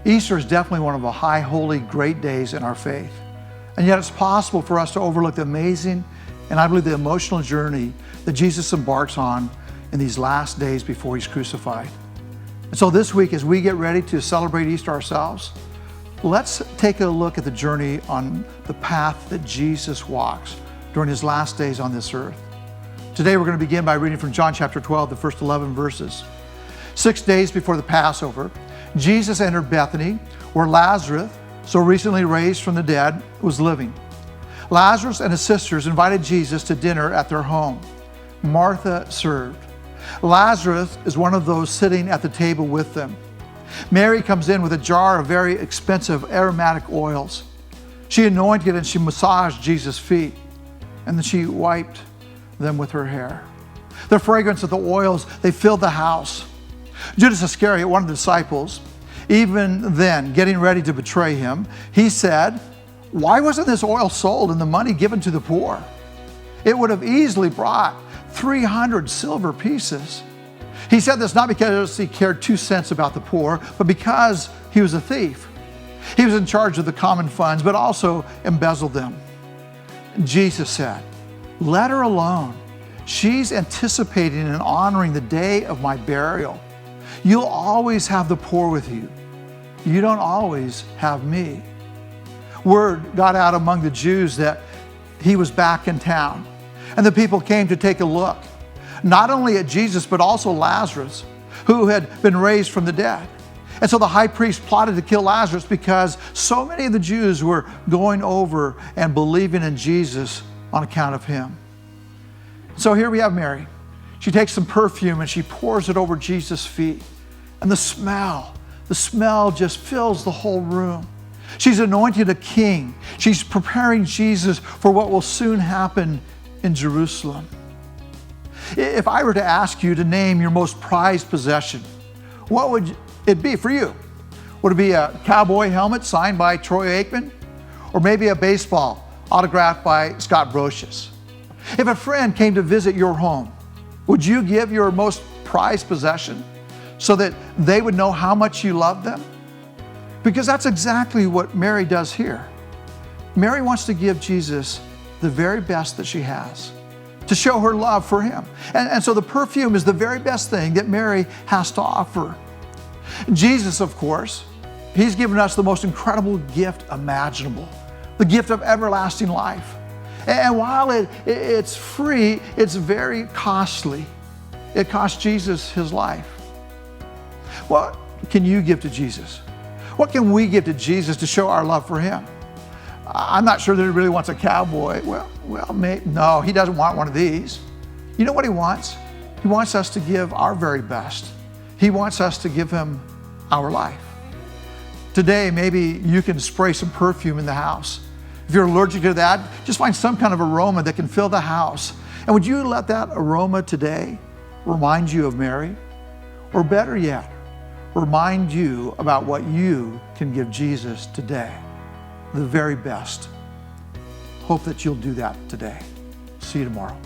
Easter is definitely one of the high, holy, great days in our faith. And yet it's possible for us to overlook the amazing and I believe the emotional journey that Jesus embarks on in these last days before he's crucified. And so this week, as we get ready to celebrate Easter ourselves, let's take a look at the journey on the path that Jesus walks during his last days on this earth. Today we're going to begin by reading from John chapter 12, the first 11 verses. 6 days before the Passover, Jesus entered Bethany, where Lazarus, so recently raised from the dead, was living. Lazarus and his sisters invited Jesus to dinner at their home. Martha served. Lazarus is one of those sitting at the table with them. Mary comes in with a jar of very expensive aromatic oils. She anointed and she massaged Jesus' feet, and then she wiped them with her hair. The fragrance of the oils, they filled the house. Judas Iscariot, one of the disciples, even then getting ready to betray him, he said, "Why wasn't this oil sold and the money given to the poor? It would have easily brought 300 silver pieces." He said this not because he cared 2 cents about the poor, but because he was a thief. He was in charge of the common funds, but also embezzled them. Jesus said, "Let her alone. She's anticipating and honoring the day of my burial. You'll always have the poor with you. You don't always have me." Word got out among the Jews that he was back in town, and the people came to take a look, not only at Jesus, but also Lazarus, who had been raised from the dead. And so the high priest plotted to kill Lazarus because so many of the Jews were going over and believing in Jesus on account of him. So here we have Mary. She takes some perfume and she pours it over Jesus' feet. And the smell just fills the whole room. She's anointed a king. She's preparing Jesus for what will soon happen in Jerusalem. If I were to ask you to name your most prized possession, what would it be for you? Would it be a cowboy helmet signed by Troy Aikman? Or maybe a baseball autographed by Scott Brocious? If a friend came to visit your home, would you give your most prized possession so that they would know how much you love them? Because that's exactly what Mary does here. Mary wants to give Jesus the very best that she has to show her love for him. And so the perfume is the very best thing that Mary has to offer. Jesus, of course, he's given us the most incredible gift imaginable, the gift of everlasting life. And while it's free, it's very costly. It cost Jesus his life. What can you give to Jesus? What can we give to Jesus to show our love for him? I'm not sure that he really wants a cowboy. No, he doesn't want one of these. You know what he wants? He wants us to give our very best. He wants us to give him our life. Today, maybe you can spray some perfume in the house. If you're allergic to that, just find some kind of aroma that can fill the house. And would you let that aroma today remind you of Mary? Or better yet, remind you about what you can give Jesus today, the very best. Hope that you'll do that today. See you tomorrow.